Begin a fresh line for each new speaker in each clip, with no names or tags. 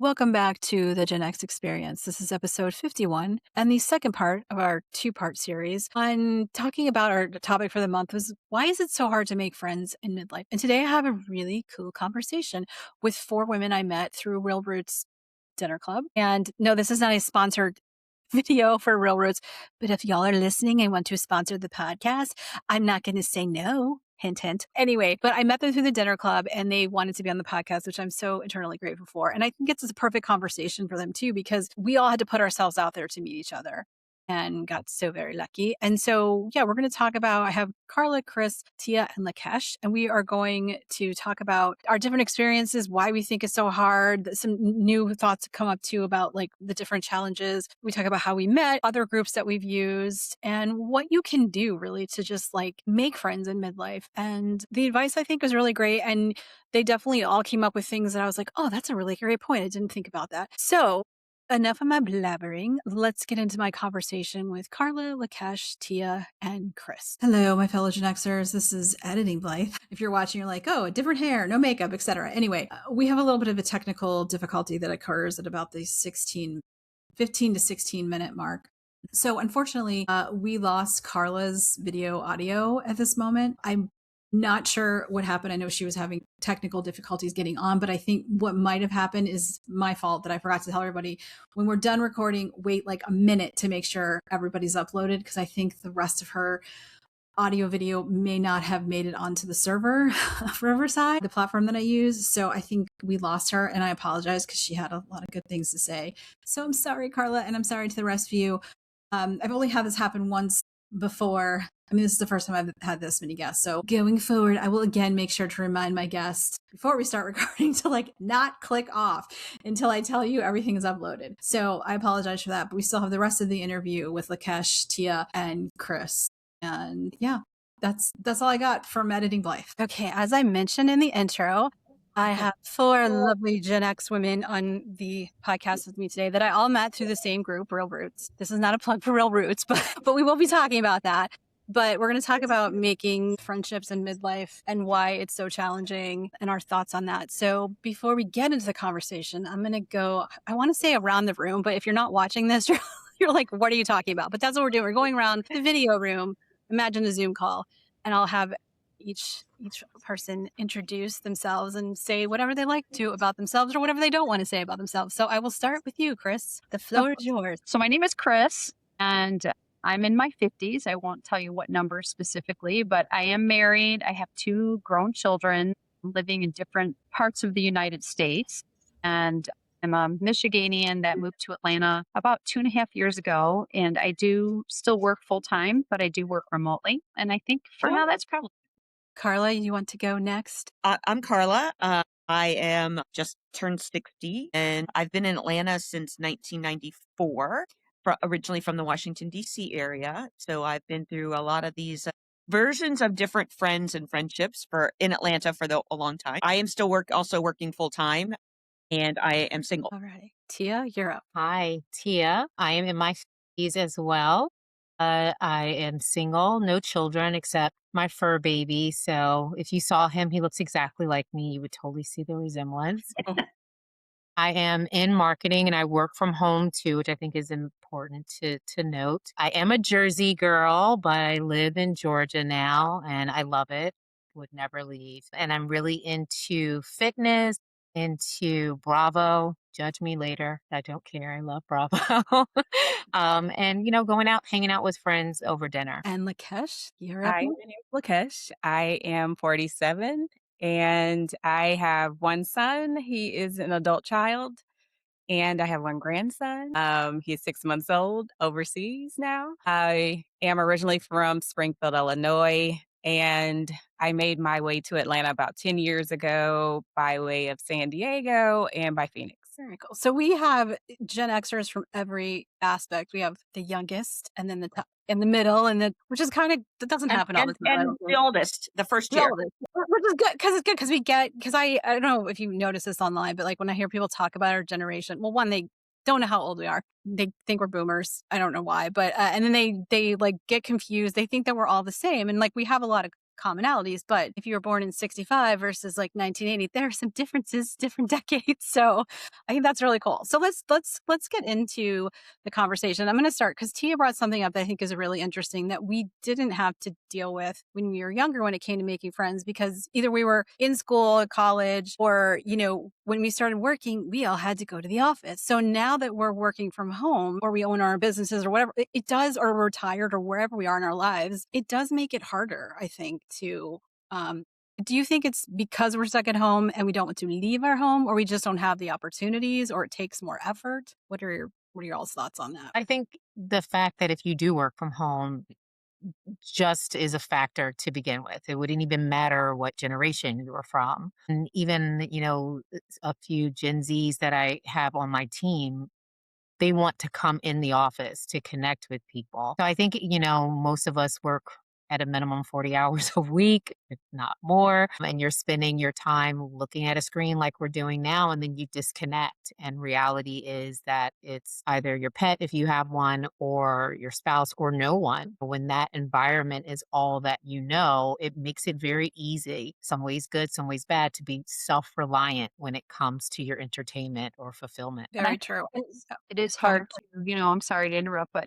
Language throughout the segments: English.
Welcome back to the Gen X Experience. This is episode 51 and the second part of our two-part series on talking about our topic for the month was why is it so hard to make friends in midlife? And today I have a really cool conversation with four women I met through Real Roots Dinner Club. And no, this is not a sponsored video for Real Roots, but if y'all are listening and want to sponsor the podcast, I'm not going to say no. Hint, hint. Anyway, but I met them through the dinner club and they wanted to be on the podcast, which I'm so eternally grateful for. And I think it's a perfect conversation for them too, because we all had to put ourselves out there to meet each other and got so very lucky. And so, yeah, we're going to talk about, I have Karla, Krys, Tia, and Lekesh, and we are going to talk about our different experiences, why we think it's so hard, some new thoughts come up too about like the different challenges. We talk about how we met, other groups that we've used, and what you can do really to just like make friends in midlife. And the advice I think was really great. And they definitely all came up with things that I was like, oh, that's a really great point. I didn't think about that. So enough of my blabbering. Let's get into my conversation with Karla, Lekesh, Tia, and Krys. Hello, my fellow Gen Xers. This is Editing Blythe. If you're watching, you're like, oh, different hair, no makeup, etc. Anyway, we have a little bit of a technical difficulty that occurs at about the 15 to 16 minute mark. So unfortunately, we lost Karla's video audio at this moment. I'm not sure what happened. I know she was having technical difficulties getting on, but I think what might have happened is my fault that I forgot to tell everybody when we're done recording, wait like a minute to make sure everybody's uploaded, because I think the rest of her audio video may not have made it onto the server for Riverside, the platform that I use. So I think we lost her, and I apologize because she had a lot of good things to say. So I'm sorry, Karla, and I'm sorry to the rest of you. I've only had this happen once before. I mean, this is the first time I've had this many guests. So going forward, I will again make sure to remind my guests before we start recording to like not click off until I tell you everything is uploaded. So I apologize for that, but we still have the rest of the interview with Lekesh, Tia, and Krys. And yeah, that's all I got from Editing Blythe. Okay, as I mentioned in the intro, I have four lovely Gen X women on the podcast with me today that I all met through the same group, Real Roots. This is not a plug for Real Roots, but we will be talking about that. But we're going to talk about making friendships in midlife and why it's so challenging and our thoughts on that. So before we get into the conversation, I'm going to go, I want to say around the room, but if you're not watching this, you're like, what are you talking about? But that's what we're doing. We're going around the video room. Imagine a Zoom call, and I'll have each person introduce themselves and say whatever they like to about themselves or whatever they don't want to say about themselves. So I will start with you, Krys. The floor is yours.
So my name is Krys, and I'm in my 50s. I won't tell you what number specifically, but I am married. I have two grown children living in different parts of the United States. And I'm a Michiganian that moved to Atlanta about 2.5 years ago. And I do still work full time, but I do work remotely. And I think for now, that's probably.
Karla, you want to go next?
I'm Karla. I am just turned 60, and I've been in Atlanta since 1994, originally from the Washington, D.C. area. So I've been through a lot of these versions of different friends and friendships in Atlanta for a long time. I am still also working full time, and I am single.
All right. Tia, you're up.
Hi, Tia. I am in my 50s as well. I am single, no children except my fur baby. So if you saw him, he looks exactly like me. You would totally see the resemblance. I am in marketing and I work from home too, which I think is important to note. I am a Jersey girl, but I live in Georgia now and I love it. Would never leave. And I'm really into fitness, into Bravo. Judge me later. I don't care. I love Bravo. And going out, hanging out with friends over dinner.
And Lekesh, you're up.
Hi, my name is Lekesh. I am 47 and I have one son. He is an adult child. And I have one grandson. He's 6 months old, overseas now. I am originally from Springfield, Illinois, and I made my way to Atlanta about 10 years ago by way of San Diego and by Phoenix.
Very cool. So we have Gen Xers from every aspect. We have the youngest, and then the top, and the middle, and which is kind of that doesn't happen all the time.
And the oldest, the first
The
year.
oldest, which is good because it's good because I don't know if you notice this online, but like when I hear people talk about our generation, well, one, they don't know how old we are. They think we're boomers. I don't know why, but and then they like get confused. They think that we're all the same, and like we have a lot of commonalities. But if you were born in 65 versus like 1980, there are some differences, different decades. So I think that's really cool. So let's get into the conversation. I'm going to start because Tia brought something up that I think is really interesting that we didn't have to deal with when we were younger when it came to making friends, because either we were in school, college, or, when we started working, we all had to go to the office. So now that we're working from home or we own our businesses or whatever, it does, or we're retired or wherever we are in our lives, it does make it harder, I think, to, um, do you think it's because we're stuck at home and we don't want to leave our home, or we just don't have the opportunities, or it takes more effort? What are your all's thoughts on that?
I think the fact that if you do work from home just is a factor to begin with. It wouldn't even matter what generation you were from. And even, a few Gen Zs that I have on my team, they want to come in the office to connect with people. So I think, most of us work at a minimum 40 hours a week, if not more. And you're spending your time looking at a screen like we're doing now, and then you disconnect. And reality is that it's either your pet, if you have one, or your spouse, or no one. When that environment is all that you know, it makes it very easy, some ways good, some ways bad, to be self reliant when it comes to your entertainment or fulfillment.
And I
Very true. And
it is
go ahead.
hard to, I'm sorry to interrupt, but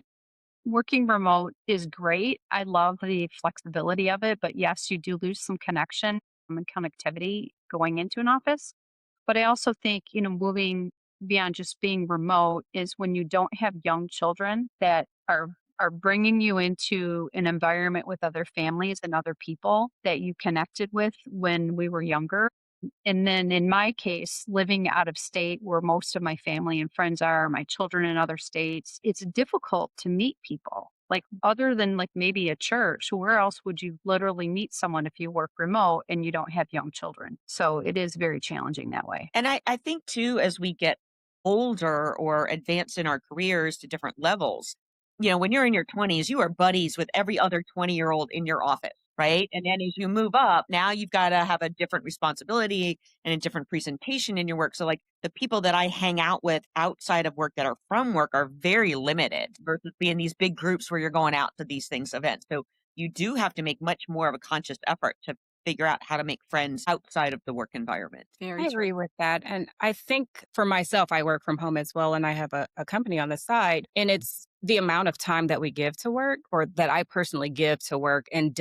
working remote is great. I love the flexibility of it, but yes, you do lose some connection and connectivity going into an office. But I also think, moving beyond just being remote is when you don't have young children that are bringing you into an environment with other families and other people that you connected with when we were younger. And then in my case, living out of state where most of my family and friends are, my children in other states, it's difficult to meet people. Like other than like maybe a church, where else would you literally meet someone if you work remote and you don't have young children? So it is very challenging that way.
And I think too, as we get older or advance in our careers to different levels, when you're in your 20s, you are buddies with every other 20-year-old in your office, right? And then as you move up, now you've got to have a different responsibility and a different presentation in your work. So like the people that I hang out with outside of work that are from work are very limited versus being these big groups where you're going out to these things, events. So you do have to make much more of a conscious effort to figure out how to make friends outside of the work environment.
Very
I
true.
agree with that. And I think for myself, I work from home as well, and I have a company on the side. And it's the amount of time that we give to work, or that I personally give to work, and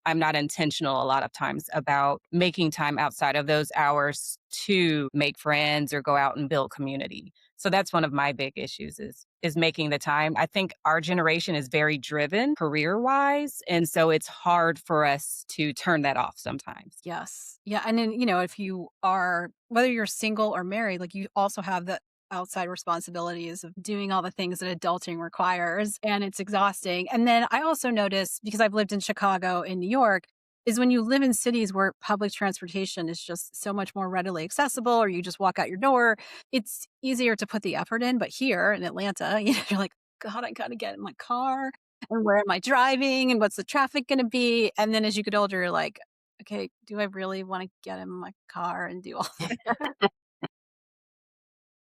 I'm not intentional a lot of times about making time outside of those hours to make friends or go out and build community. So that's one of my big issues is making the time. I think our generation is very driven career-wise, and so it's hard for us to turn that off sometimes.
Yes. Yeah. And then, if you are, whether you're single or married, like you also have the outside responsibilities of doing all the things that adulting requires, and it's exhausting. And then I also notice, because I've lived in Chicago and New York, is when you live in cities where public transportation is just so much more readily accessible, or you just walk out your door, it's easier to put the effort in. But here in Atlanta, you're like, God, I got to get in my car. And where am I driving? And what's the traffic going to be? And then as you get older, you're like, okay, do I really want to get in my car and do all that?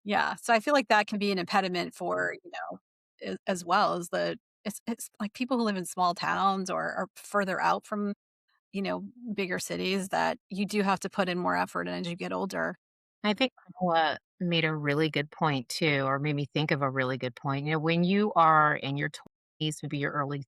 Yeah. So I feel like that can be an impediment for, as well as it's like people who live in small towns or are further out from, bigger cities, that you do have to put in more effort as you get older.
I think Carla made a really good point too, or made me think of a really good point. When you are in your 20s, maybe your early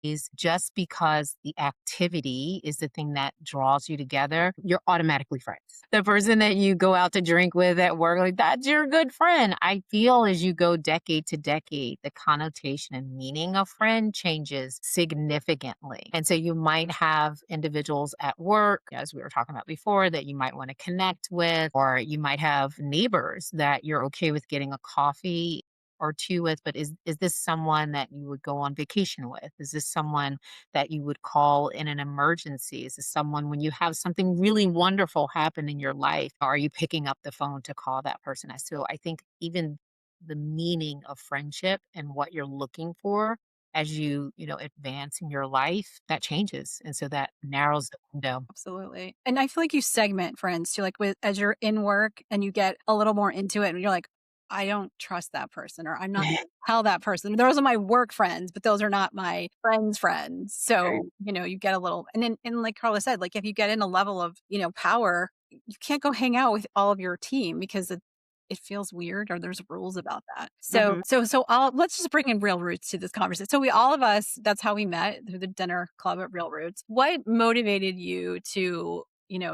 30s, just because the activity is the thing that draws you together, you're automatically friends. The person that you go out to drink with at work, like that's your good friend. I feel as you go decade to decade, the connotation and meaning of friend changes significantly. And so you might have individuals at work, as we were talking about before, that you might want to connect with, or you might have neighbors that you're okay with getting a coffee or two with, but is this someone that you would go on vacation with? Is this someone that you would call in an emergency? Is this someone when you have something really wonderful happen in your life? Are you picking up the phone to call that person? So I think even the meaning of friendship and what you're looking for as you advance in your life, that changes. And so that narrows the window.
Absolutely. And I feel like you segment friends too, like as you're in work and you get a little more into it and you're like, I don't trust that person, or I'm not gonna tell that person. Those are my work friends, but those are not my friends.
Right.
So, you get a little, and like Carla said, like if you get in a level of, power, you can't go hang out with all of your team because it feels weird, or there's rules about that. So
Mhm.
let's just bring in Real Roots to this conversation. So all of us, that's how we met, through the dinner club at Real Roots. What motivated you to,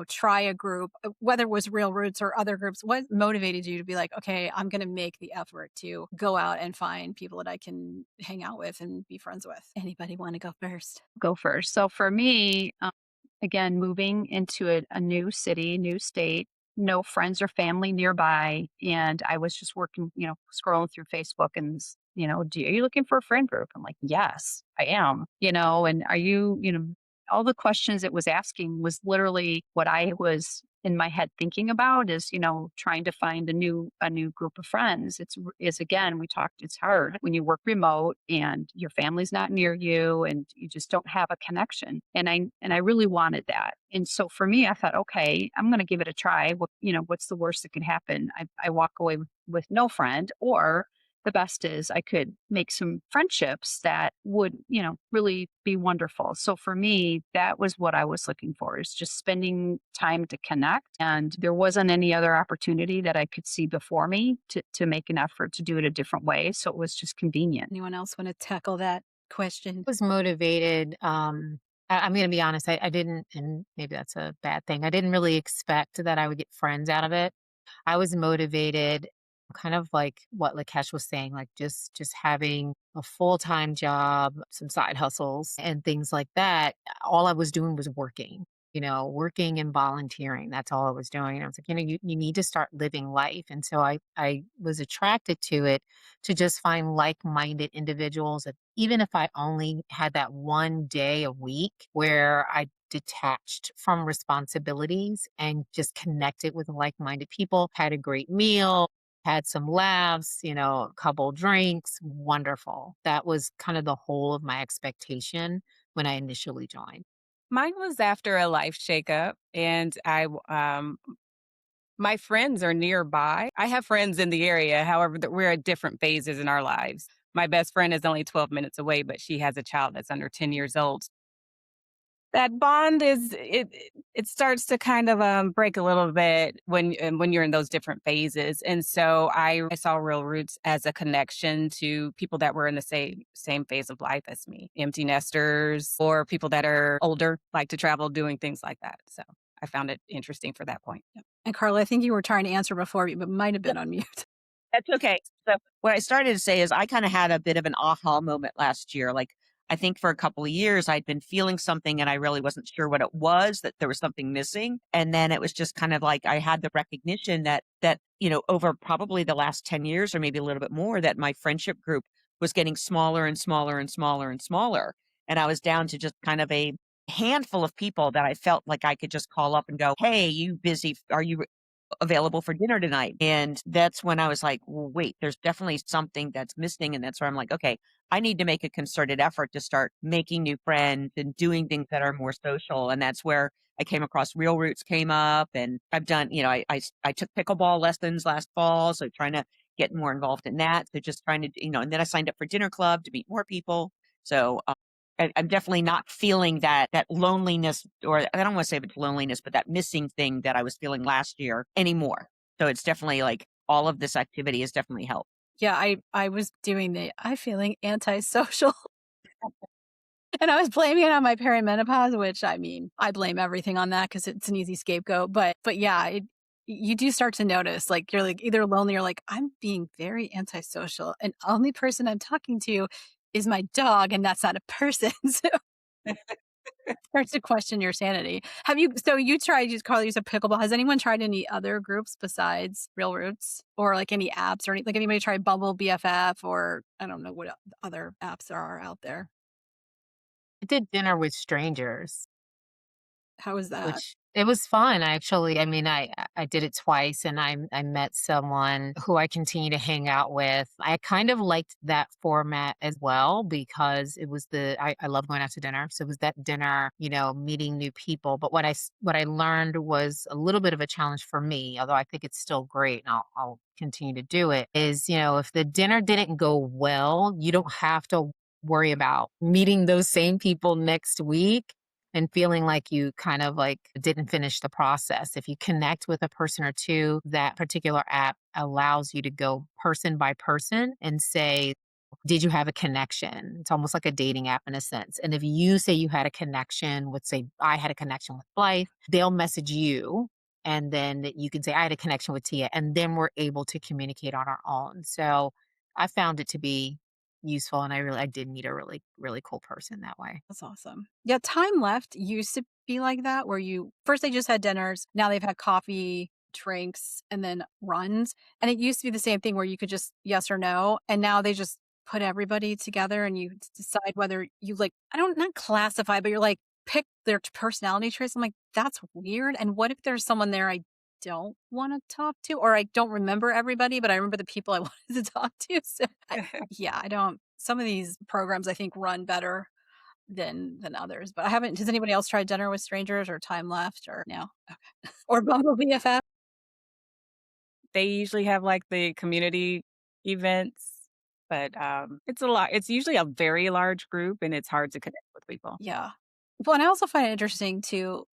try a group, whether it was Real Roots or other groups? What motivated you to be like, okay, I'm going to make the effort to go out and find people that I can hang out with and be friends with? Anybody want to go first?
Go first. So for me, again, moving into a new city, new state, no friends or family nearby. And I was just working, scrolling through Facebook and, are you looking for a friend group? I'm like, yes, I am, and are you, all the questions it was asking was literally what I was in my head thinking about is, trying to find a new group of friends. Is again, we talked, it's hard when you work remote and your family's not near you and you just don't have a connection. And I really wanted that. And so for me, I thought, okay, I'm going to give it a try. What's the worst that could happen? I walk away with no friend, or the best is I could make some friendships that would, really be wonderful. So for me, that was what I was looking for, is just spending time to connect. And there wasn't any other opportunity that I could see before me to make an effort to do it a different way. So it was just convenient.
Anyone else want to tackle that question?
Was motivated. I'm going to be honest. I didn't, and maybe that's a bad thing. I didn't really expect that I would get friends out of it. I was motivated, kind of like what Lakesh was saying, like just having a full-time job, some side hustles and things like that. All I was doing was working. Working and volunteering. That's all I was doing. And I was like, you need to start living life. And so I was attracted to it, to just find like-minded individuals. That even if I only had that one day a week where I detached from responsibilities and just connected with like-minded people, had a great meal, had some laughs, a couple drinks, wonderful. That was kind of the whole of my expectation when I initially joined.
Mine was after a life shakeup, and my friends are nearby. I have friends in the area, however, that we're at different phases in our lives. My best friend is only 12 minutes away, but she has a child that's under 10 years old. That bond it starts to kind of break a little bit when you're in those different phases. And so I saw Real Roots as a connection to people that were in the same phase of life as me, empty nesters or people that are older, like to travel, doing things like that. So I found it interesting for that point.
And Carla, I think you were trying to answer before, but might have been on mute.
That's okay. So what I started to say is I kind of had a bit of an aha moment last year. Like I think for a couple of years I'd been feeling something and I really wasn't sure what it was, that there was something missing. And then it was just kind of like I had the recognition that over probably the last 10 years or maybe a little bit more, that my friendship group was getting smaller and smaller and smaller and smaller. And I was down to just kind of a handful of people that I felt like I could just call up and go, "Hey, you busy? Are you available for dinner tonight?" And that's when I was like, well, wait, there's definitely something that's missing. And that's where I'm like, okay, I need to make a concerted effort to start making new friends and doing things that are more social. And that's where I came across Real Roots came up, and I've done, I took pickleball lessons last fall. So trying to get more involved in that. So just trying to, and then I signed up for dinner club to meet more people. So I'm definitely not feeling that loneliness, or I don't want to say it's loneliness, but that missing thing that I was feeling last year anymore. So it's definitely like all of this activity has definitely helped.
Yeah, I was doing I'm feeling antisocial. And I was blaming it on my perimenopause, which I mean, I blame everything on that because it's an easy scapegoat. But yeah, you do start to notice, like you're like either lonely or like I'm being very antisocial, and only person I'm talking to is my dog, and that's not a person. So starts to question your sanity. Have you? So you tried to call use a pickleball. Has anyone tried any other groups besides Real Roots, or like any apps, or any, like anybody tried Bumble BFF, or I don't know what other apps there are out there?
I did dinner with strangers,
How is that?
which It was fun, actually. I mean, I did it twice, and I met someone who I continue to hang out with. I kind of liked that format as well because it was I love going out to dinner. So it was that dinner, meeting new people. But what I learned was a little bit of a challenge for me, although I think it's still great and I'll continue to do it, is, if the dinner didn't go well, you don't have to worry about meeting those same people next week and feeling like you kind of like didn't finish the process. If you connect with a person or two, that particular app allows you to go person by person and say, did you have a connection? It's almost like a dating app in a sense. And if you say you had a connection with, say, I had a connection with Blythe, they'll message you. And then you can say, I had a connection with Tia. And then we're able to communicate on our own. So I found it to be useful. And I did meet a really, really cool person that way.
That's awesome. Yeah, time left used to be like that, where first they just had dinners, now they've had coffee, drinks, and then runs. And it used to be the same thing where you could just yes or no. And now they just put everybody together and you decide whether you like, I don't, not classify, but you're like, pick their personality traits. I'm like, that's weird. And what if there's someone there I don't want to talk to, or I don't remember everybody, but I remember the people I wanted to talk to. So yeah, I don't, some of these programs I think run better than others. But I haven't, has anybody else tried dinner with strangers or time left or no? Okay. Or Bumble BFF?
They usually have like the community events, but it's a lot. It's usually a very large group and it's hard to connect with people.
Yeah. Well, and I also find it interesting to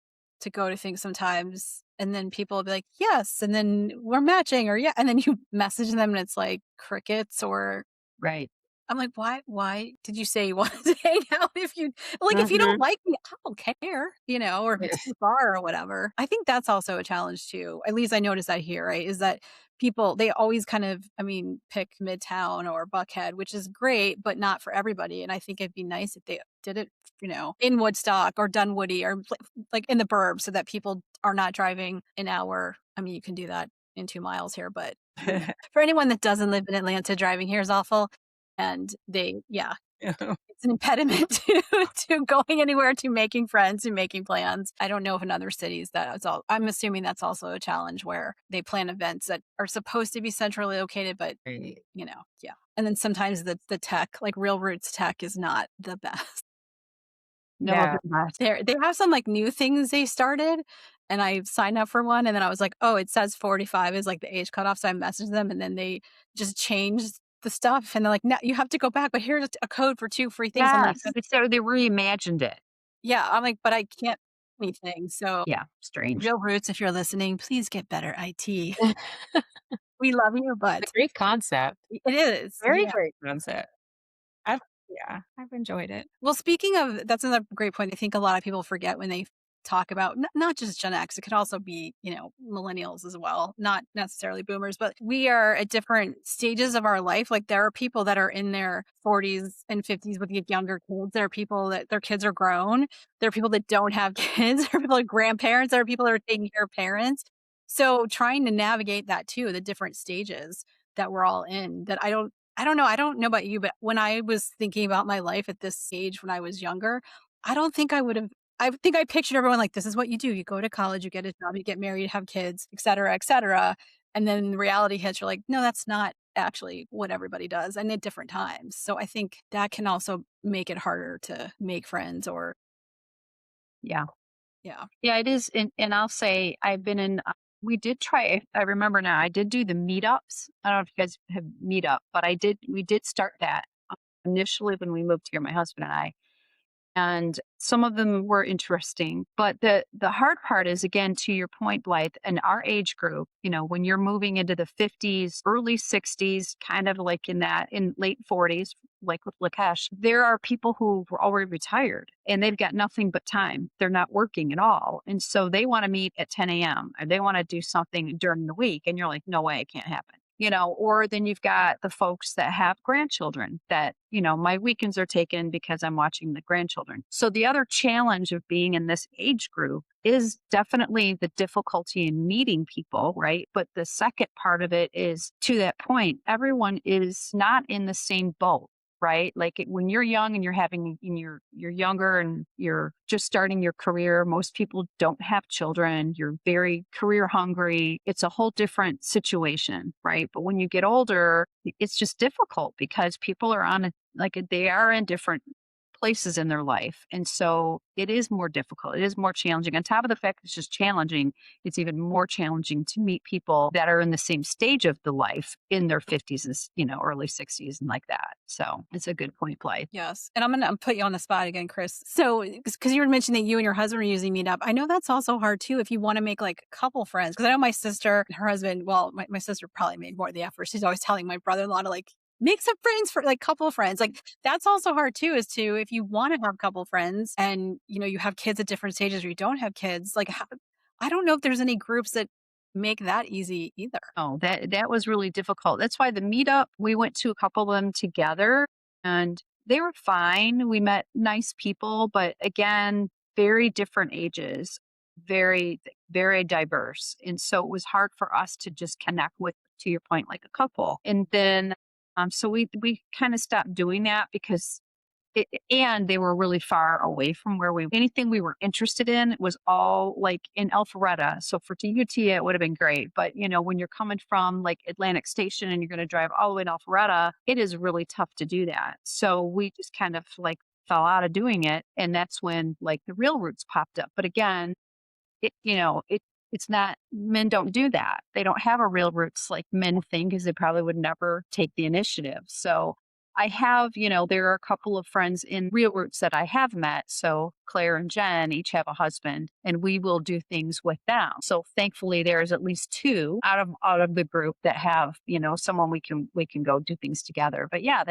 go to things sometimes and then people will be like, yes, and then we're matching or yeah, and then you message them and it's like crickets or
Right.
I'm like, why did you say you wanted to hang out if you don't
Mhm.
like me, I don't care, or if it's too far or whatever. I think that's also a challenge too. At least I notice that here, right? Is that people, they always kind of, pick Midtown or Buckhead, which is great, but not for everybody. And I think it'd be nice if they did it, in Woodstock or Dunwoody or like in the burbs so that people are not driving an hour. I mean, you can do that in 2 miles here, but for anyone that doesn't live in Atlanta, driving here is awful. And it's an impediment to going anywhere, to making friends, to making plans. I don't know if in other cities that is all. I'm assuming that's also a challenge where they plan events that are supposed to be centrally located, but
Right.
yeah. And then sometimes the tech, like Real Roots tech, is not the best.
No,
Yeah.
they're not.
They have some like new things they started, and I signed up for one, and then I was like, oh, it says 45 is like the age cutoff, so I messaged them, and then they just changed the stuff, and they're like, no, you have to go back, but here's a code for 2 free things. I'm like,
Yes. So they reimagined it.
yeah, I'm like, but I can't do anything. So
Yeah. Strange.
Real Roots, if you're listening, please get better IT. We love you,
A
but
great concept.
it is.
Very
Yeah.
great concept. I've enjoyed it.
Well, speaking of, that's another great point. I think a lot of people forget when they talk about not just Gen X, it could also be, millennials as well, not necessarily boomers, but we are at different stages of our life. Like there are people that are in their 40s and 50s with younger kids. There are people that their kids are grown. There are people that don't have kids. There are people like grandparents. There are people that are taking care of parents. So trying to navigate that too, the different stages that we're all in, that I don't know. I don't know about you, but when I was thinking about my life at this age when I was younger, I don't think I would have. I think I pictured everyone like, this is what you do. You go to college, you get a job, you get married, you have kids, et cetera, et cetera. And then reality hits, you're like, no, that's not actually what everybody does and at different times. So I think that can also make it harder to make friends or,
Yeah.
yeah.
Yeah, it is. And I'll say I've been in, we did try, I remember now, I did do the meetups. I don't know if you guys have meetup, but we did start that initially when we moved here, my husband and I. And some of them were interesting, but the hard part is, again, to your point, Blythe, in our age group, when you're moving into the 50s, early 60s, kind of like in late 40s, like with Lekesh, there are people who were already retired and they've got nothing but time. They're not working at all. And so they want to meet at 10 a.m. or they want to do something during the week. And you're like, no way, it can't happen. Or then you've got the folks that have grandchildren that, my weekends are taken because I'm watching the grandchildren. So the other challenge of being in this age group is definitely the difficulty in meeting people, right? But the second part of it is, to that point, everyone is not in the same boat. right? When you're young and you're younger and you're just starting your career, most people don't have children. You're very career hungry. It's a whole different situation, right? But when you get older, it's just difficult because people are they are in different places in their life. And so it is more difficult. It is more challenging. On top of the fact it's just challenging, it's even more challenging to meet people that are in the same stage of the life in their 50s and, early 60s and like that. So it's a good point, Blythe.
Yes. And I'm going to put you on the spot again, Krys. So, because you were mentioning that you and your husband are usually meet up, I know that's also hard too if you want to make like couple friends. Because I know my sister and her husband, well, my sister probably made more of the effort. She's always telling my brother in law to like make some friends for like couple friends. Like that's also hard too, is to, if you want to have couple friends and, you have kids at different stages or you don't have kids, like, I don't know if there's any groups that make that easy either.
Oh, that was really difficult. That's why the meetup, we went to a couple of them together and they were fine. We met nice people, but again, very different ages, very, very diverse. And so it was hard for us to just connect with, to your point, like a couple. And then, so we kind of stopped doing that because and they were really far away from anything we were interested in was all like in Alpharetta. So for TUT, it would have been great. But, when you're coming from like Atlantic Station and you're going to drive all the way to Alpharetta, it is really tough to do that. So we just kind of like fell out of doing it. And that's when like the real roots popped up. But again, it's not, men don't do that. They don't have a real roots like men think, because they probably would never take the initiative. So I have, there are a couple of friends in real roots that I have met. So Claire and Jen each have a husband and we will do things with them. So thankfully there's at least two out of the group that have, someone we can go do things together. But yeah,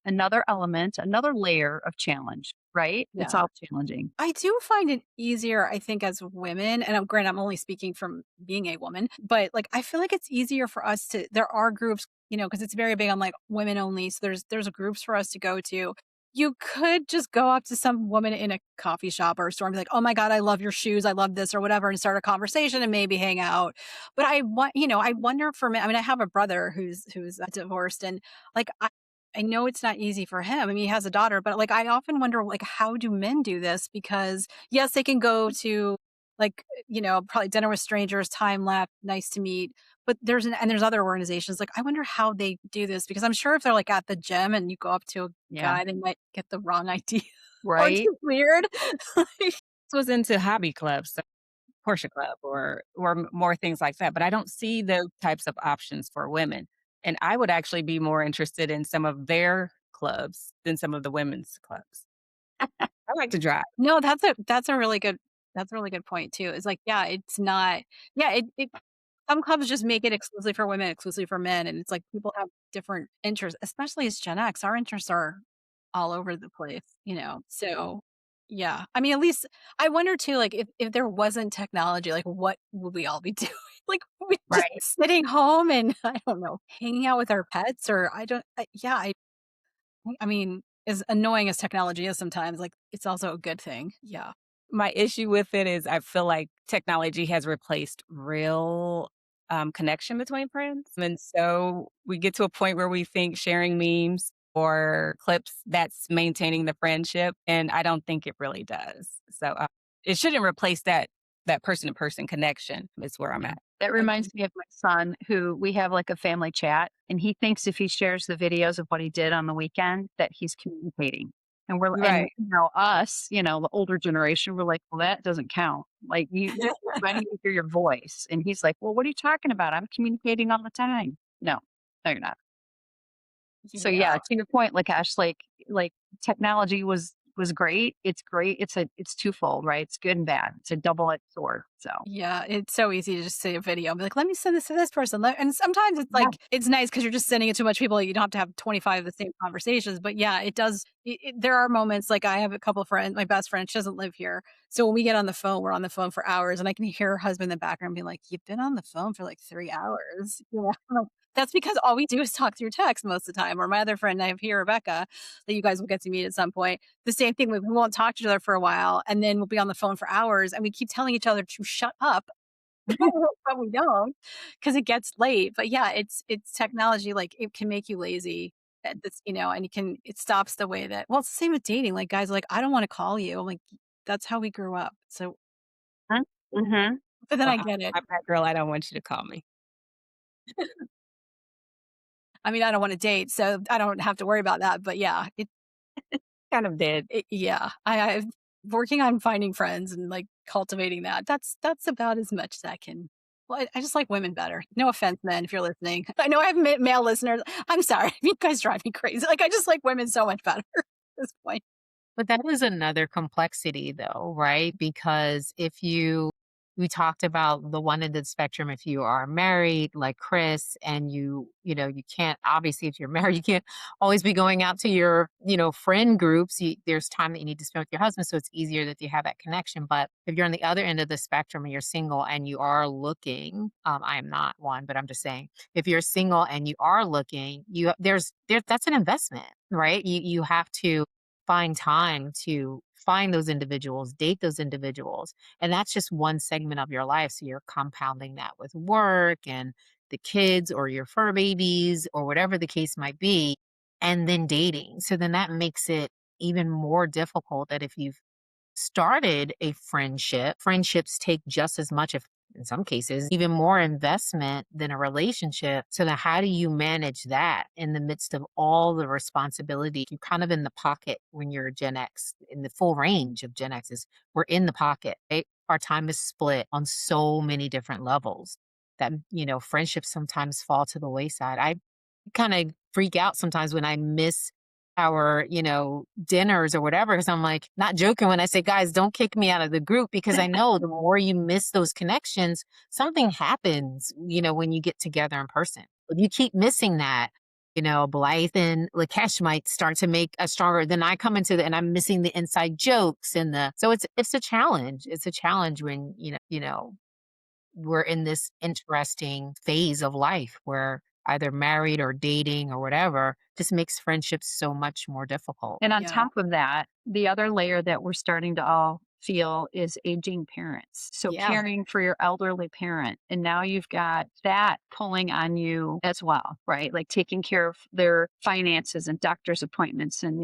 another element, another layer of challenge, right? It's
Yeah.
all challenging.
I do find it easier, I think, as women, and granted, I'm only speaking from being a woman, but like I feel like it's easier for us to. There are groups, because it's very big on like women only. So there's groups for us to go to. You could just go up to some woman in a coffee shop or a store and be like, "Oh my god, I love your shoes, I love this," or whatever, and start a conversation and maybe hang out. But I wonder for me. I mean, I have a brother who's divorced, and like I know it's not easy for him. I mean, he has a daughter, but like I often wonder like how do men do this? Because yes, they can go to like, probably dinner with strangers, time lapse, nice to meet. But there's other organizations. Like I wonder how they do this because I'm sure if they're like at the gym and you go up to a
Yeah.
guy, they might get the wrong idea or it's
Right.
just weird.
Was into hobby clubs, so Porsche Club or more things like that, but I don't see those types of options for women. And I would actually be more interested in some of their clubs than some of the women's clubs. I like to drive.
No, that's a really good point too. It's like, yeah, it's not yeah, it some clubs just make it exclusively for women, exclusively for men, and it's like people have different interests, especially as Gen X. Our interests are all over the place. So, yeah. I mean, at least I wonder too, like if there wasn't technology, like what would we all be doing? Like we just
Right.
sitting home and I don't know, hanging out with our pets or yeah, I mean, as annoying as technology is sometimes, like it's also a good thing. Yeah.
My issue with it is I feel like technology has replaced real connection between friends. And so we get to a point where we think sharing memes or clips that's maintaining the friendship. And I don't think it really does. So it shouldn't replace that person to person connection is where I'm at.
That reminds me of my son, who we have like a family chat, and he thinks if he shares the videos of what he did on the weekend that he's communicating. And
Right.
us, the older generation, we're like, well, that doesn't count. Like I need to hear your voice. And he's like, well, what are you talking about? I'm communicating all the time. No, you're not. So yeah,
Yeah.
to your point, Lakesh, like technology was great. It's great. It's twofold, right? It's good and bad. It's a double-edged sword. So
Yeah, it's so easy to just see a video and be like, "Let me send this to this person." And sometimes it's
yeah,
like it's nice because you're just sending it to a bunch of people. You don't have to have 25 of the same conversations. But yeah, it does. There are moments like I have a couple friends. My best friend, she doesn't live here, so when we get on the phone, we're on the phone for hours, and I can hear her husband in the background being like, "You've been on the phone for like 3 hours." I'm like, that's because all we do is talk through text most of the time. Or my other friend I have here, Rebecca, that you guys will get to meet at some point. The same thing. We won't talk to each other for a while, and then we'll be on the phone for hours, and we keep telling each other to shut up, but we don't because it gets late. But yeah, it's technology. Like it can make you lazy. and it stops the way that, well, it's the same with dating. Like guys are like, I don't want to call you. I'm like, that's how we grew up. So,
Mm-hmm.
but then
Well,
I get it.
I'm that girl. I don't want you to call me.
I mean, I don't want to date, so I don't have to worry about that. But yeah,
Kind of dead.
yeah, I've working on finding friends and like cultivating that. That's about as much as I can. Well, I just like women better. No offense, men, if you're listening. I know I have male listeners. I'm sorry. You guys drive me crazy. Like I just like women so much better at this point.
But that is another complexity though, right? Because if we talked about the one end of the spectrum, if you are married like Chris and you can't, obviously if you're married, you can't always be going out to your, friend groups. There's time that you need to spend with your husband. So it's easier that you have that connection. But if you're on the other end of the spectrum and you're single and you are looking, I am not one, but I'm just saying, if you're single and you are looking, that's an investment, right? You have to find time to find those individuals, date those individuals. And that's just one segment of your life. So you're compounding that with work and the kids or your fur babies or whatever the case might be, and then dating. So then that makes it even more difficult that if you've started a friendship, friendships take just as much, if in some cases, even more investment than a relationship. So then how do you manage that in the midst of all the responsibility? You're kind of in the pocket when you're a Gen X, in the full range of Gen X's. We're in the pocket, right? Our time is split on so many different levels that, friendships sometimes fall to the wayside. I kind of freak out sometimes when I miss our, dinners or whatever. Cause I'm like, not joking when I say, guys, don't kick me out of the group because I know the more you miss those connections, something happens, when you get together in person. If you keep missing that, Blythe and Lekesh might start to make a stronger, then I come into and I'm missing the inside jokes so it's a challenge. It's a challenge when, we're in this interesting phase of life where either married or dating or whatever just makes friendships so much more difficult.
And on
Yeah.
top of that, the other layer that we're starting to all feel is aging parents. So
Yeah.
caring for your elderly parent. And now you've got that pulling on you as well, right? Like taking care of their finances and doctor's appointments and,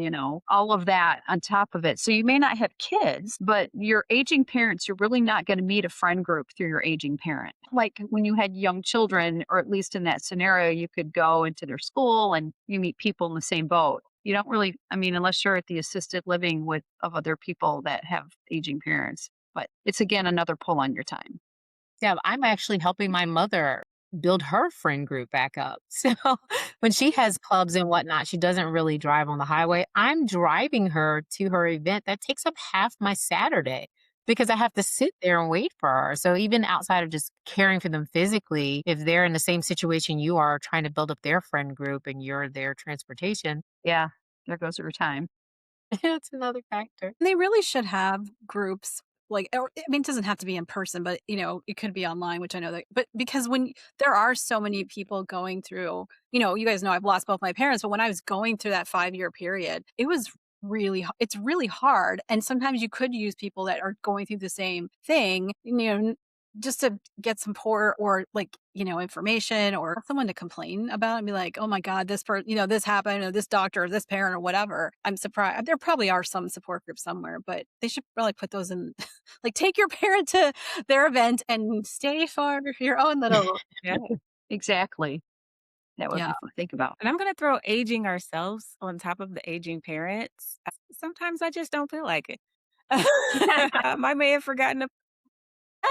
all of that on top of it. So you may not have kids, but your aging parents, you're really not going to meet a friend group through your aging parent. Like when you had young children, or at least in that scenario, you could go into their school and you meet people in the same boat. You don't really, I mean, unless you're at the assisted living of other people that have aging parents, but it's again another pull on your time.
Yeah, I'm actually helping my mother build her friend group back up. So when she has clubs and whatnot, she doesn't really drive on the highway. I'm driving her to her event. That takes up half my Saturday because I have to sit there and wait for her. So even outside of just caring for them physically, if they're in the same situation you are trying to build up their friend group and you're their transportation,
Yeah, there goes your time.
it's another factor.
They really should have groups like, or, I mean, it doesn't have to be in person, but it could be online, which I know that, but because when there are so many people going through, you guys know I've lost both my parents, but when I was going through that 5-year period, it was it's really hard. And sometimes you could use people that are going through the same thing, just to get some support or like, information or someone to complain about and be like, oh my God, this happened or this doctor or this parent or whatever. I'm surprised. There probably are some support groups somewhere, but they should probably put those in, like take your parent to their event and stay for your own little,
Yeah.
Exactly. That would
yeah.
be fun to think about.
And I'm going to throw aging ourselves on top of the aging parents. Sometimes I just don't feel like it. I may have forgotten.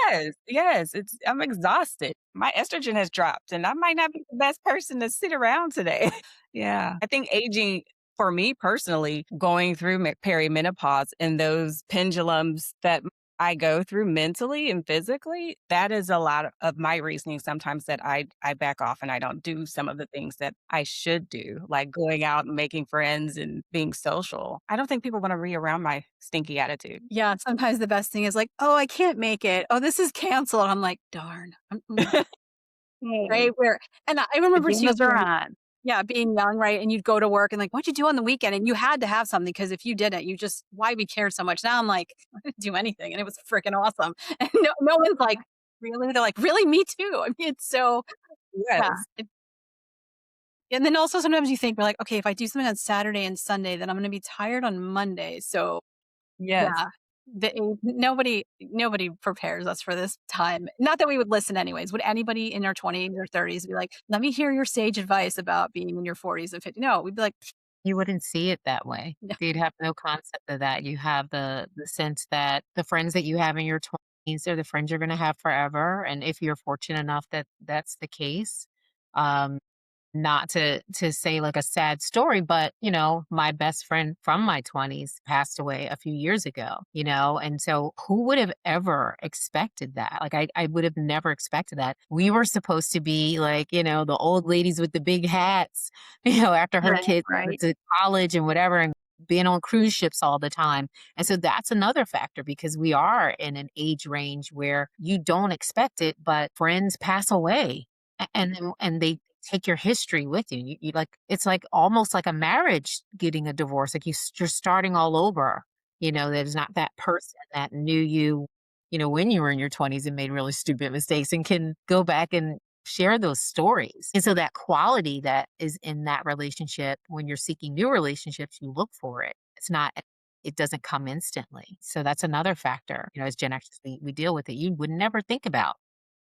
Yes, yes. I'm exhausted. My estrogen has dropped, and I might not be the best person to sit around today. Yeah, I think aging. For me personally, going through perimenopause and those pendulums that I go through mentally and physically, that is a lot of my reasoning sometimes that I back off and I don't do some of the things that I should do, like going out and making friends and being social. I don't think people want to be around my stinky attitude.
Yeah. Sometimes the best thing is like, oh, I can't make it. Oh, this is canceled. I'm like, darn. Right.
Hey,
And I
the
remember too,
gammas are on.
yeah, being young, right? And you'd go to work and like, what'd you do on the weekend? And you had to have something because if you didn't, why we care so much? Now I'm like, I didn't do anything. And it was freaking awesome. And no one's like, really? They're like, really? Me too. I mean, it's so, yeah.
Yes.
And then also sometimes you think, we're like, okay, if I do something on Saturday and Sunday, then I'm going to be tired on Monday. So
Yes.
yeah, nobody prepares us for this time. Not that we would listen anyways. Would anybody in their 20s or 30s be like, "Let me hear your sage advice about being in your 40s and 50s?" No, we'd be like,
You wouldn't see it that way.
"No."
You'd have no concept of that. You have the sense that the friends that you have in your 20s are the friends you're gonna have forever, and if you're fortunate enough that that's the case, um, not to say like a sad story, but, my best friend from my 20s passed away a few years ago, and so who would have ever expected that? Like, I would have never expected that. We were supposed to be like, the old ladies with the big hats, after her
Right,
kids went
right.
to college and whatever, and being on cruise ships all the time. And so that's another factor because we are in an age range where you don't expect it, but friends pass away and they take your history with you. You like it's like almost like a marriage getting a divorce. Like you're starting all over. There's not that person that knew you, when you were in your 20s and made really stupid mistakes and can go back and share those stories. And so that quality that is in that relationship, when you're seeking new relationships, you look for it. It doesn't come instantly. So that's another factor, as Gen X, we deal with it. You would never think about,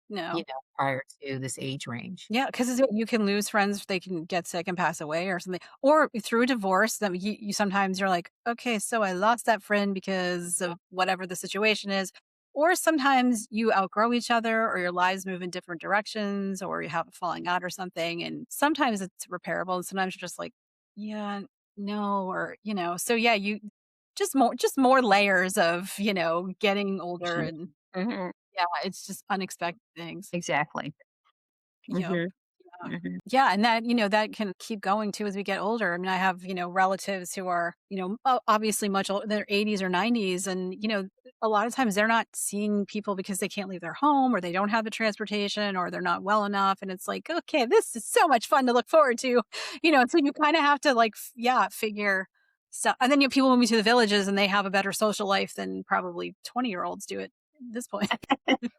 No.
prior to this age range.
Yeah, because you can lose friends, they can get sick and pass away or something. Or through a divorce, that you sometimes you're like, "Okay, so I lost that friend because of whatever the situation is." Or sometimes you outgrow each other or your lives move in different directions or you have a falling out or something, and sometimes it's repairable and sometimes you're just like, "Yeah, no," or, so yeah, you just more layers of, getting older
Mhm.
and
Mhm.
yeah, it's just unexpected things.
Exactly.
Yep.
Mhm.
Yeah.
Mhm.
Yeah, and that can keep going too as we get older. I mean, I have, relatives who are, obviously much older, they're 80s or 90s. And, a lot of times they're not seeing people because they can't leave their home or they don't have the transportation or they're not well enough. And it's like, okay, this is so much fun to look forward to, so you kind of have to like, yeah, figure stuff. And then people move to the villages and they have a better social life than probably 20-year-olds do at this point.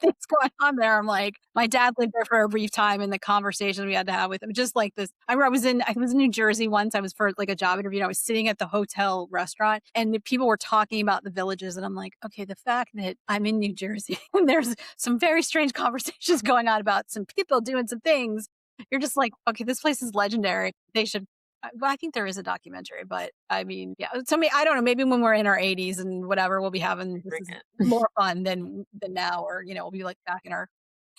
Things going on there. I'm like, my dad lived there for a brief time and the conversations we had to have with him, just like this. I remember I was in New Jersey once. I was for like a job interview. And I was sitting at the hotel restaurant and the people were talking about the villages. And I'm like, okay, the fact that I'm in New Jersey and there's some very strange conversations going on about some people doing some things. You're just like, okay, this place is legendary. They should. Well, I think there is a documentary, but I mean, yeah. So I don't know. Maybe when we're in our 80s and whatever, we'll be having this
Bring
is
it.
more fun than now, or we'll be like back in our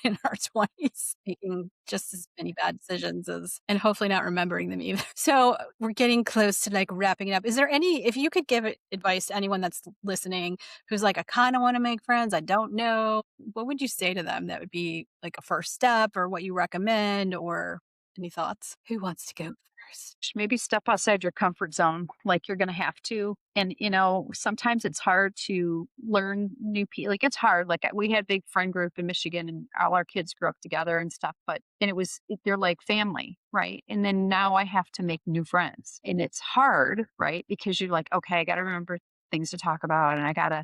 in our 20s making just as many bad decisions as and hopefully not remembering them either. So we're getting close to like wrapping it up. Is there any if you could give advice to anyone that's listening who's like, I kind of want to make friends, I don't know, what would you say to them that would be like a first step or what you recommend or any thoughts? Who wants to go first?
Maybe step outside your comfort zone like you're going to have to. And, sometimes it's hard to learn new people. Like it's hard. Like we had a big friend group in Michigan and all our kids grew up together and stuff, and they're like family. Right. And then now I have to make new friends and it's hard. Right. Because you're like, okay, I got to remember things to talk about and I gotta,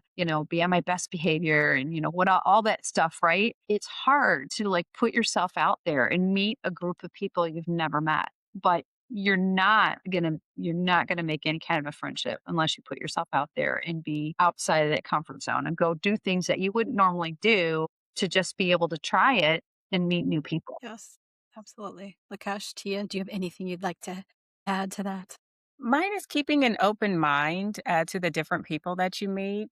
be on my best behavior and what all that stuff, right? It's hard to like put yourself out there and meet a group of people you've never met. But you're not gonna make any kind of a friendship unless you put yourself out there and be outside of that comfort zone and go do things that you wouldn't normally do to just be able to try it and meet new people.
Yes, absolutely. Lakesh, Tia, do you have anything you'd like to add to that?
Mine is keeping an open mind to the different people that you meet.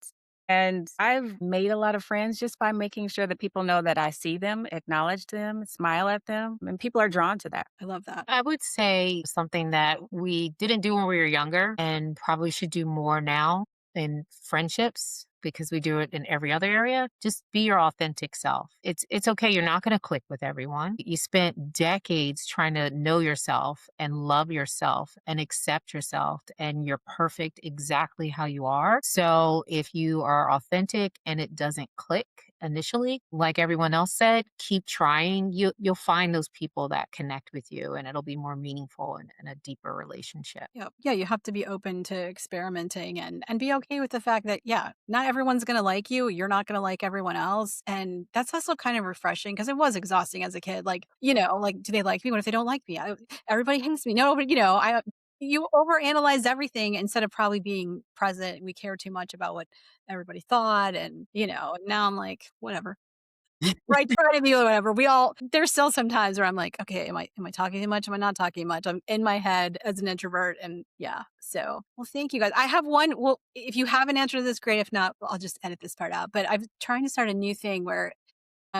And I've made a lot of friends just by making sure that people know that I see them, acknowledge them, smile at them, and people are drawn to that.
I love that.
I would say something that we didn't do when we were younger and probably should do more now in friendships because we do it in every other area. Just be your authentic self. It's okay. You're not going to click with everyone. You spent decades trying to know yourself and love yourself and accept yourself and you're perfect exactly how you are. So if you are authentic and it doesn't click initially, like everyone else said, keep trying. You'll find those people that connect with you and it'll be more meaningful and a deeper relationship.
Yeah, yeah, you have to be open to experimenting and be okay with the fact that yeah, not everyone's going to like you. You're not going to like everyone else. And that's also kind of refreshing because it was exhausting as a kid. Like, like, do they like me? What if they don't like me? Everybody hates me. No, but you overanalyze everything instead of probably being present. We care too much about what everybody thought. And, now I'm like, whatever. Right, try to be whatever. There's still sometimes where I'm like, okay, am I talking too much? Am I not talking much? I'm in my head as an introvert and yeah. So, well, thank you guys. I have one. Well, if you have an answer to this, great. If not, I'll just edit this part out. But I'm trying to start a new thing where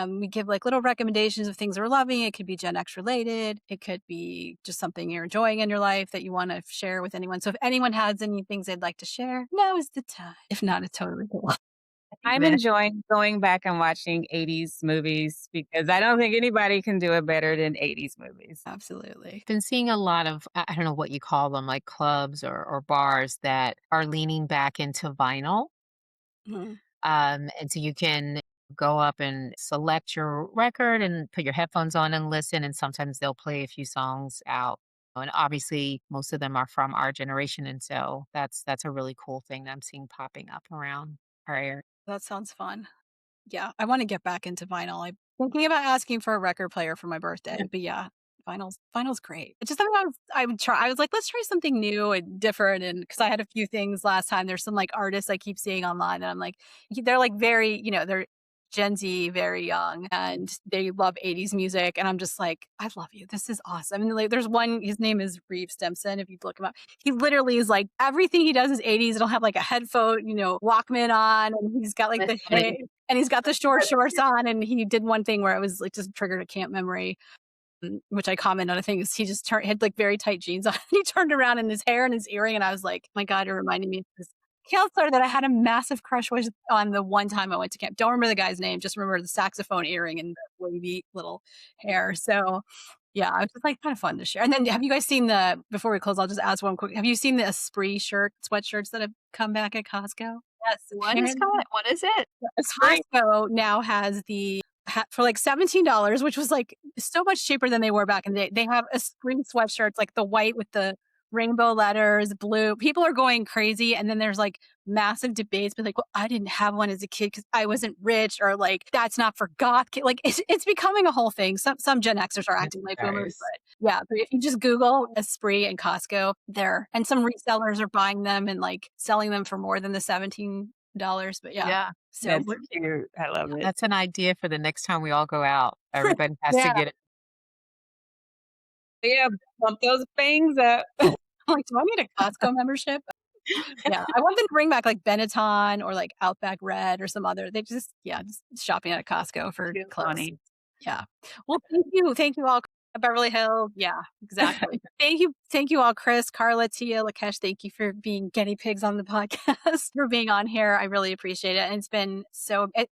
we give like little recommendations of things we're loving. It could be Gen X related. It could be just something you're enjoying in your life that you want to share with anyone. So if anyone has any things they'd like to share, now is the time. If not, it's totally cool.
I'm enjoying going back and watching 80s movies because I don't think anybody can do it better than 80s movies.
Absolutely.
Been seeing a lot of, I don't know what you call them, like clubs or bars that are leaning back into vinyl.
Mhm.
And so you can go up and select your record and put your headphones on and listen. And sometimes they'll play a few songs out. And obviously, most of them are from our generation, and so that's a really cool thing that I'm seeing popping up around our area.
That sounds fun. Yeah, I wanna get back into vinyl. I'm thinking about asking for a record player for my birthday, but yeah, vinyl's great. It's just something I was like, "Let's try something new and different," and because I had a few things last time, there's some, like, artists I keep seeing online, and I'm like they're, like, very they're Gen Z, very young, and they love '80s music, and I'm just like, "I love you. This is awesome." And, like, there's one his name is Reat Stimson, if you look him up. He literally is like everything he does is '80s. It'll have, like, a headphone, Walkman on, and he's got, like,
That's
the
funny.
and he's got the short shorts on, and he did one thing where it was, like, just triggered a camp memory, which I comment on. I think is he just had, like, very tight jeans on. He turned around and his hair and his earring, and I was like, "My God, it reminded me of this counselor that I had a massive crush with on the one time I went to camp." Don't remember the guy's name, just remember the saxophone earring and the wavy little hair. So, yeah, it was just, like, kinda fun to share. And then have you guys seen before we close, I'll just ask one quick have you seen the Esprit sweatshirts that have come back at Costco?
Yes. What is it?
Spring.
Costco now has the hat for like $17, which was like so much cheaper than they were back in the day. They have a spring sweatshirts, like the white with the rainbow letters, blue. People are going crazy. And then there's like massive debates, but like, well, I didn't have one as a kid because I wasn't rich, or like, that's not for goth kid. Like, it's becoming a whole thing. Some Gen Xers are acting like boomers,
Nice.
but yeah. But if you just Google Esprit and Costco, there, and some resellers are buying them and like selling them for more than the $17. But yeah,
Yeah.
so
That's cute. I love it.
That's an idea for the next time we all go out. Everybody has to
yeah.
get it.
Yeah, bump those things up.
I'm like, do I need a Costco membership? Yeah, I want them to bring back like Benetton or like Outback Red or some other. Just shopping at Costco for
Too
clothes.
funny.
Yeah. Well, thank you all, Beverly Hills. Yeah, exactly. Thank you all, Krys, Karla, Tia, Lekesh. Thank you for being guinea pigs on the podcast, for being on here. I really appreciate it. And it's been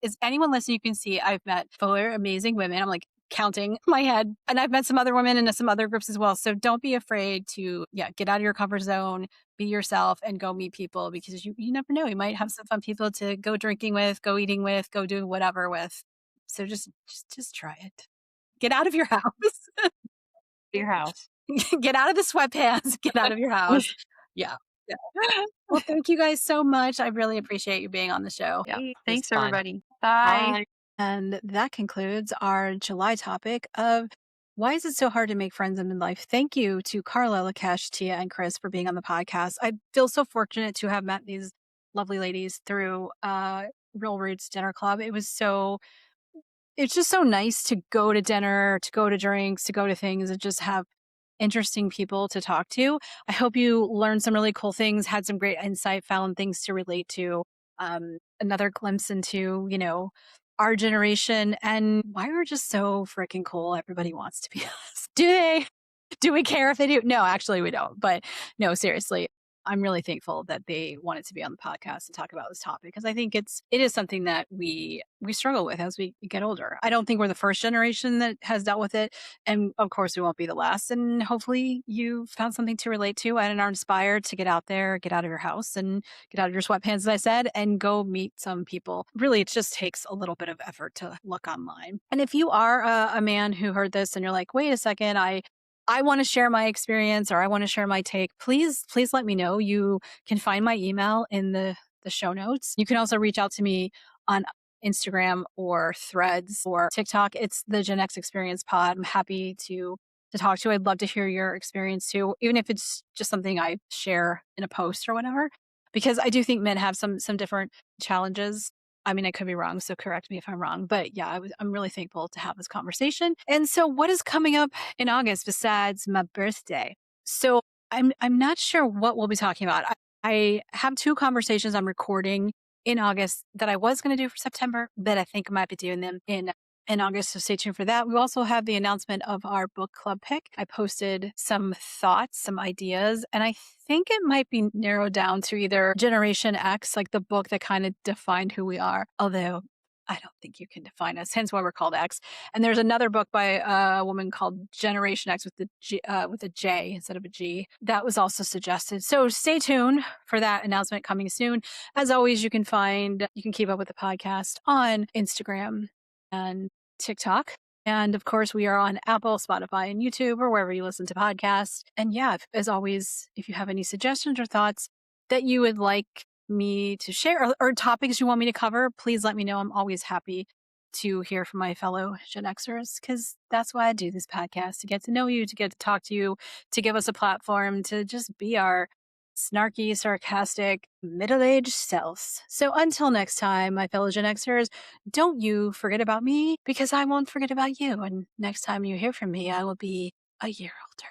is anyone listening, you can see I've met 4 amazing women. I'm like counting in my head, and I've met some other women in some other groups as well. So don't be afraid to, get out of your comfort zone, be yourself, and go meet people, because you never know. You might have some fun people to go drinking with, go eating with, go doing whatever with. So just try it. Get out of your house.
Your house.
Get out of the sweatpants. Get out of your house. Yeah. Yeah. Well, thank you guys so much. I really appreciate you being on the show.
Yeah.
It was
Thanks,
fun.
everybody. Bye.
Bye.
And that concludes our July topic of why is it so hard to make friends in midlife? Thank you to Karla, Lekesh, Tia, and Krys for being on the podcast. I feel so fortunate to have met these lovely ladies through Real Roots Dinner Club. It's just so nice to go to dinner, to go to drinks, to go to things, and just have interesting people to talk to. I hope you learned some really cool things, had some great insight, found things to relate to. Another glimpse into, our generation and why we're just so freaking cool. Everybody wants to be us. Do they? Do we care if they do? No, actually, we don't. But no, seriously, I'm really thankful that they wanted to be on the podcast and talk about this topic, because I think it is something that we struggle with as we get older. I don't think we're the first generation that has dealt with it, and of course, we won't be the last. And hopefully, you found something to relate to and are inspired to get out there, get out of your house, and get out of your sweatpants, as I said, and go meet some people. Really, it just takes a little bit of effort to look online. And if you are a man who heard this and you're like, wait a second, I want to share my experience, or I want to share my take, please let me know. You can find my email in the the show notes. You can also reach out to me on Instagram or Threads or TikTok. It's the Gen X Experience Pod. I'm happy to talk to. I'd love to hear your experience too, even if it's just something I share in a post or whatever, because I do think men have some different challenges. I mean, I could be wrong, so correct me if I'm wrong. But yeah, I'm really thankful to have this conversation. And so, what is coming up in August besides my birthday? So I'm not sure what we'll be talking about. I have 2 conversations I'm recording in August that I was going to do for September, but I think I might be doing them in August. So stay tuned for that. We also have the announcement of our book club pick. I posted some thoughts, some ideas, and I think it might be narrowed down to either Generation X, like the book that kind of defined who we are, although I don't think you can define us, hence why we're called X. And there's another book by a woman called Generation X with a J instead of a G. That was also suggested. So stay tuned for that announcement coming soon. As always, you can keep up with the podcast on Instagram and TikTok. And of course, we are on Apple, Spotify, and YouTube, or wherever you listen to podcasts. And yeah, as always, if you have any suggestions or thoughts that you would like me to share or topics you want me to cover, please let me know. I'm always happy to hear from my fellow Gen Xers, because that's why I do this podcast, to get to know you, to get to talk to you, to give us a platform to just be our snarky, sarcastic, middle-aged selves. So until next time, my fellow Gen Xers, don't you forget about me, because I won't forget about you. And next time you hear from me, I will be a year older.